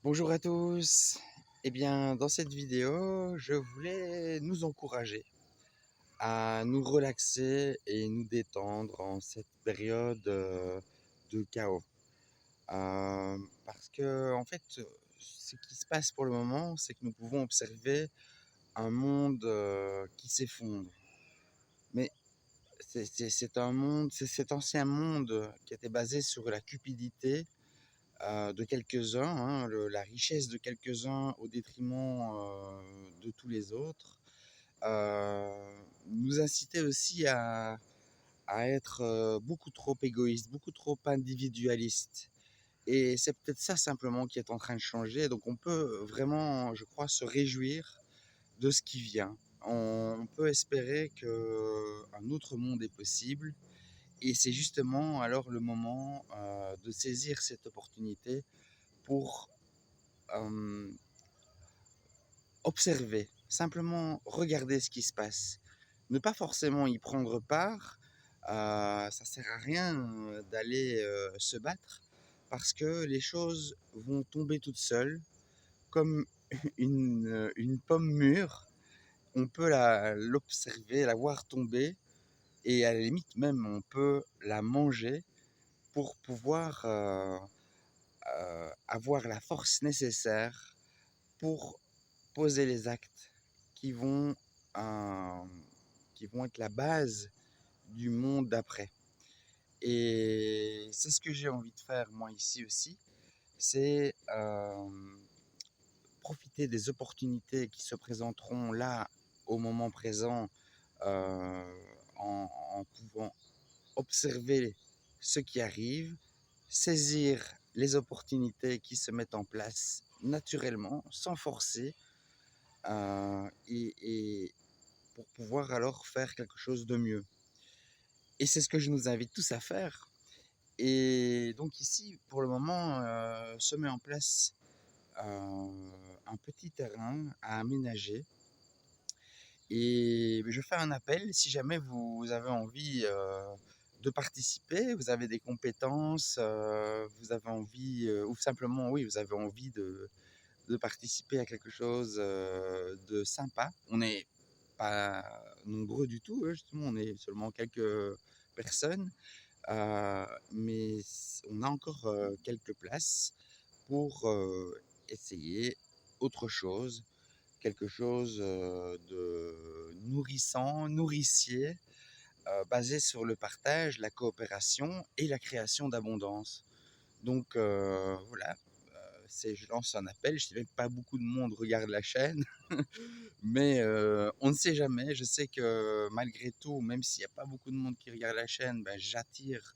Bonjour à tous. Eh bien, dans cette vidéo, je voulais nous encourager à nous relaxer et nous détendre en cette période de chaos. Parce que, en fait, ce qui se passe pour le moment, c'est que nous pouvons observer un monde qui s'effondre. Mais c'est un monde, c'est cet ancien monde qui était basé sur la cupidité de quelques-uns, hein, la richesse de quelques-uns au détriment de tous les autres, nous incitait aussi à être beaucoup trop égoïste, beaucoup trop individualiste. Et c'est peut-être ça simplement qui est en train de changer. Donc on peut vraiment, je crois, se réjouir de ce qui vient. On peut espérer qu'un autre monde est possible. Et c'est justement alors le moment de saisir cette opportunité pour observer, simplement regarder ce qui se passe. Ne pas forcément y prendre part, ça sert à rien d'aller se battre parce que les choses vont tomber toutes seules, comme une pomme mûre. On peut l'observer, la voir tomber et à la limite même on peut la manger pour pouvoir avoir la force nécessaire pour poser les actes qui vont, euh, qui vont être la base du monde d'après. Et c'est ce que j'ai envie de faire moi ici aussi, c'est profiter des opportunités qui se présenteront là au moment présent en pouvant observer ce qui arrive, saisir les opportunités qui se mettent en place naturellement, sans forcer, et pour pouvoir alors faire quelque chose de mieux. Et c'est ce que je nous invite tous à faire. Et donc ici, pour le moment, se met en place un petit terrain à aménager. Et je fais un appel si jamais vous avez envie de participer, vous avez des compétences, vous avez envie, ou simplement, oui, vous avez envie de participer à quelque chose de sympa. On n'est pas nombreux du tout, justement, on est seulement quelques personnes, mais on a encore quelques places pour essayer autre chose, quelque chose de nourrissant, nourricier, basé sur le partage, la coopération et la création d'abondance. Donc voilà, je lance un appel. Je sais même que pas beaucoup de monde regarde la chaîne, mais on ne sait jamais. Je sais que malgré tout, même s'il n'y a pas beaucoup de monde qui regarde la chaîne, ben, j'attire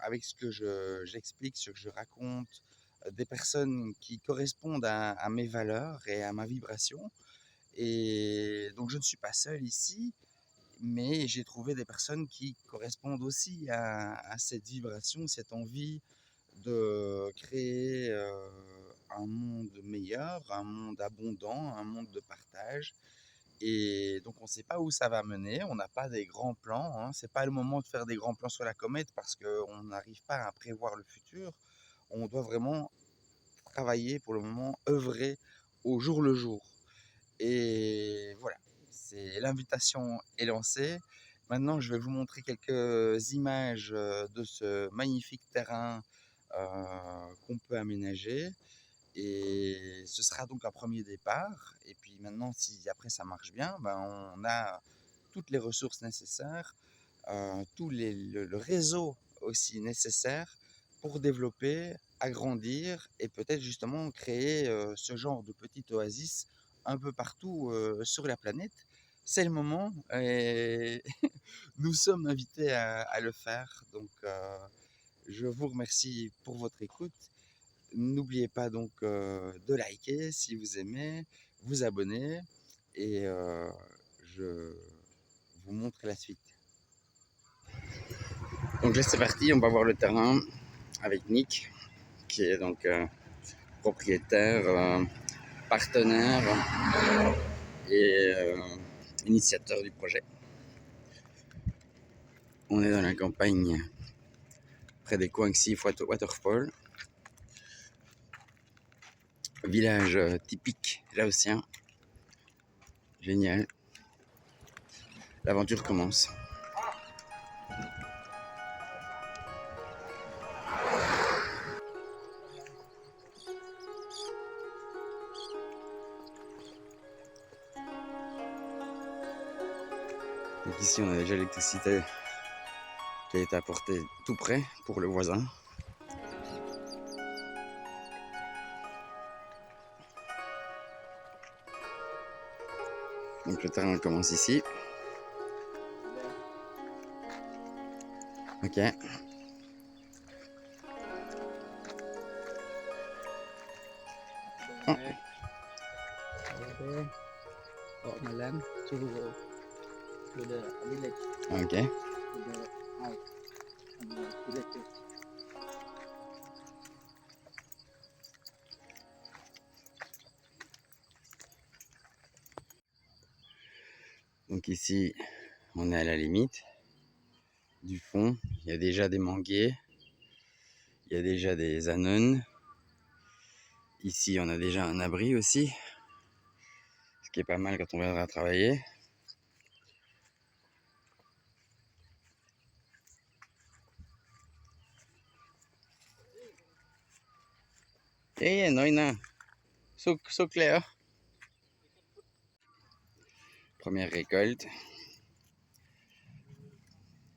avec ce que j'explique, ce que je raconte, des personnes qui correspondent à mes valeurs et à ma vibration. Et donc je ne suis pas seul ici, mais j'ai trouvé des personnes qui correspondent aussi à cette vibration, cette envie de créer un monde meilleur, un monde abondant, un monde de partage. Et donc on ne sait pas où ça va mener, on n'a pas des grands plans, hein. C'est pas le moment de faire des grands plans sur la comète parce qu'on n'arrive pas à prévoir le futur. On doit vraiment travailler pour le moment, œuvrer au jour le jour. Et voilà, c'est l'invitation est lancée. Maintenant, je vais vous montrer quelques images de ce magnifique terrain qu'on peut aménager. Et ce sera donc un premier départ. Et puis maintenant, si après ça marche bien, ben on a toutes les ressources nécessaires, le réseau aussi nécessaire pour développer, agrandir et peut-être justement créer ce genre de petite oasis un peu partout sur la planète. C'est le moment et nous sommes invités à le faire. Donc je vous remercie pour votre écoute. N'oubliez pas donc de liker si vous aimez, vous abonner et je vous montre la suite. Donc là c'est parti, on va voir le terrain avec Nick qui est donc propriétaire, partenaire et initiateur du projet. On est dans la campagne près des Kuangsi Waterfall. Village typique laotien. Génial. L'aventure commence. Donc ici on a déjà l'électricité qui a été apportée tout près pour le voisin. Donc le terrain commence ici. Ok. Oh. Got my lamb to the village. Ok. To the house. And the village. Donc ici, on est à la limite du fond. Il y a déjà des manguiers. Il y a déjà des ânes. Ici, on a déjà un abri aussi. Ce qui est pas mal quand on viendra travailler. Et Noina, so clair. Première récolte.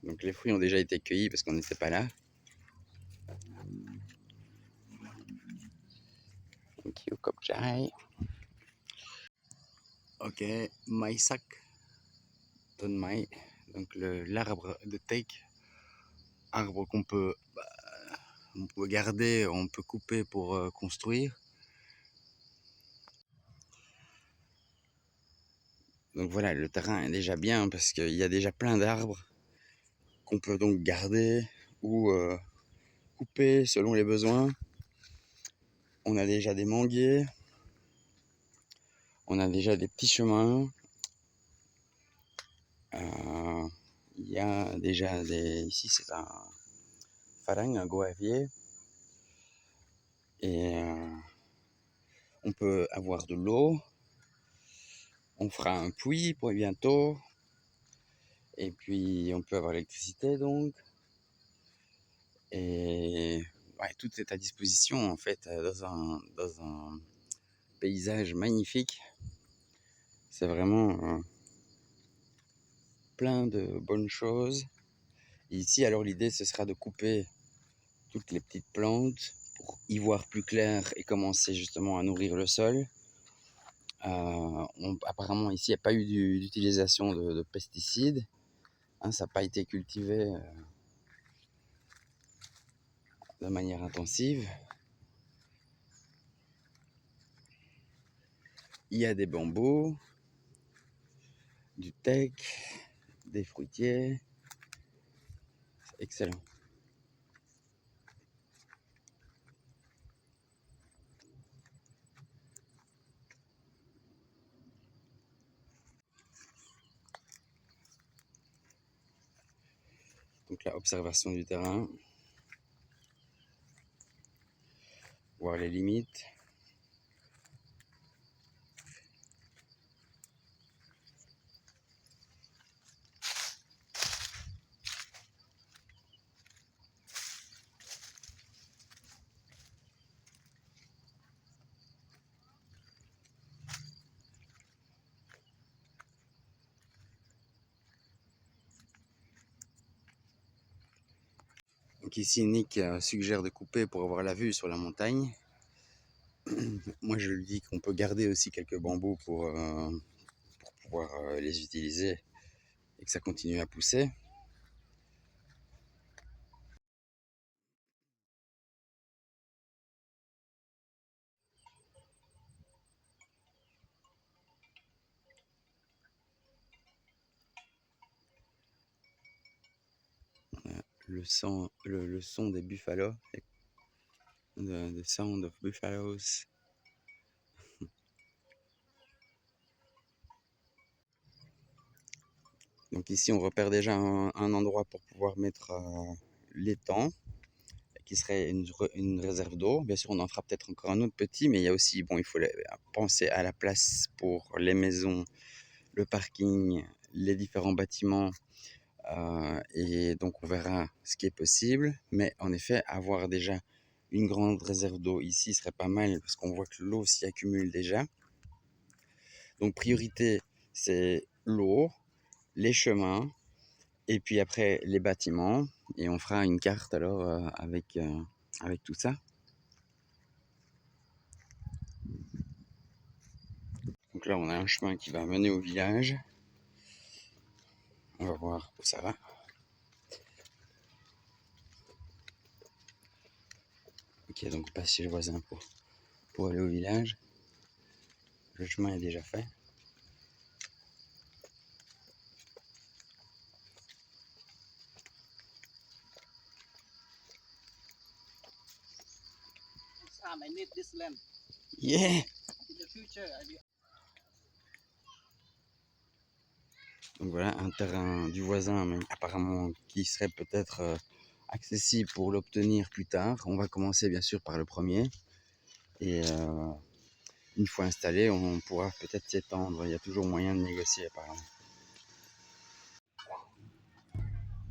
Donc les fruits ont déjà été cueillis parce qu'on n'était pas là. Thank you, Kopchai. Ok, Maisak, Tonmai. Donc l'arbre de teik, arbre on peut garder, on peut couper pour construire. Donc voilà, le terrain est déjà bien parce qu'il y a déjà plein d'arbres qu'on peut donc garder ou couper selon les besoins. On a déjà des manguiers, on a déjà des petits chemins. Il y a déjà ici c'est un farang, un goavier. Et on peut avoir de l'eau. On fera un puits pour bientôt. Et puis on peut avoir l'électricité donc. Et ouais, tout est à disposition en fait dans un paysage magnifique. C'est vraiment plein de bonnes choses. Et ici alors l'idée ce sera de couper toutes les petites plantes pour y voir plus clair et commencer justement à nourrir le sol. Apparemment ici il n'y a pas eu d'utilisation de pesticides. Hein, ça n'a pas été cultivé de manière intensive. Il y a des bambous, du teck, des fruitiers. C'est excellent. Donc là, observation du terrain, voir les limites. Donc ici, Nick suggère de couper pour avoir la vue sur la montagne. Moi, je lui dis qu'on peut garder aussi quelques bambous pour pouvoir les utiliser et que ça continue à pousser. Le son des buffalo, the sound of buffaloes. Donc ici, on repère déjà un endroit pour pouvoir mettre l'étang qui serait une réserve d'eau. Bien sûr, on en fera peut-être encore un autre petit, mais il y a aussi, bon, il faut penser à la place pour les maisons, le parking, les différents bâtiments. Et donc, on verra ce qui est possible. Mais en effet, avoir déjà une grande réserve d'eau ici serait pas mal parce qu'on voit que l'eau s'y accumule déjà. Donc, priorité, c'est l'eau, les chemins, et puis après les bâtiments. Et on fera une carte alors avec tout ça. Donc là, on a un chemin qui va mener au village. On va voir où ça va. Ok, donc on passe chez le voisin pour aller au village. Le chemin est déjà fait. Sam, I need this land. Yeah! In the future, I will. Donc voilà, un terrain du voisin, mais apparemment qui serait peut-être accessible pour l'obtenir plus tard. On va commencer bien sûr par le premier. Et une fois installé, on pourra peut-être s'étendre. Il y a toujours moyen de négocier apparemment.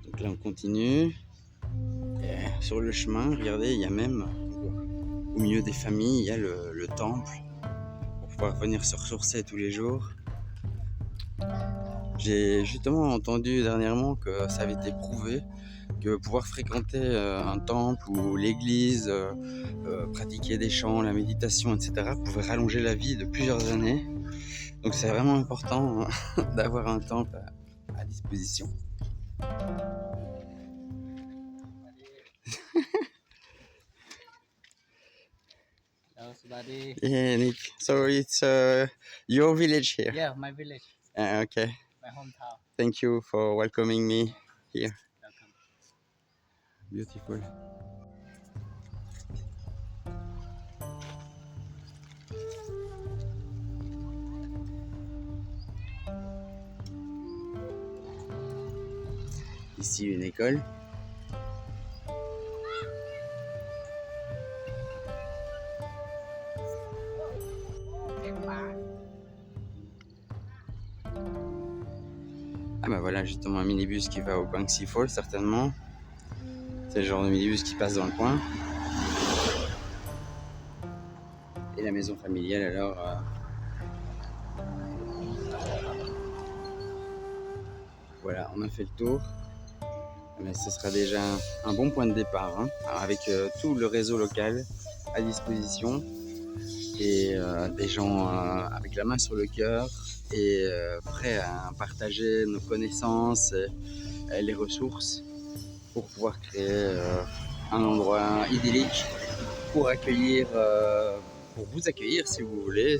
Donc là, on continue. Et sur le chemin, regardez, il y a même, au milieu des familles, il y a le temple pour pouvoir venir se ressourcer tous les jours. J'ai justement entendu dernièrement que ça avait été prouvé que pouvoir fréquenter un temple ou l'église, pratiquer des chants, la méditation, etc. pouvait rallonger la vie de plusieurs années. Donc c'est vraiment important d'avoir un temple à disposition. Hello, Subadi. Yeah, Nick. So it's your village here. Yeah, my village, Okay. my hometown. Thank you for welcoming me here. Welcome. Beautiful. Ici une école. Ah bah voilà justement un minibus qui va au Banksy Falls certainement. C'est le genre de minibus qui passe dans le coin. Et la maison familiale alors. Voilà, on a fait le tour. Mais ce sera déjà un bon point de départ, hein, avec tout le réseau local à disposition et des gens avec la main sur le cœur et prêts à partager nos connaissances et les ressources pour pouvoir créer un endroit idyllique pour accueillir, pour vous accueillir si vous voulez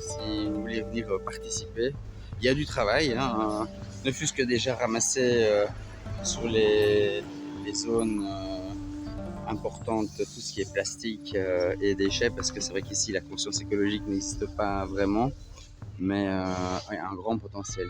venir participer. Il y a du travail, hein, ne fût-ce que déjà ramasser sur les zones importantes tout ce qui est plastique et déchets, parce que c'est vrai qu'ici la conscience écologique n'existe pas vraiment, mais un grand potentiel.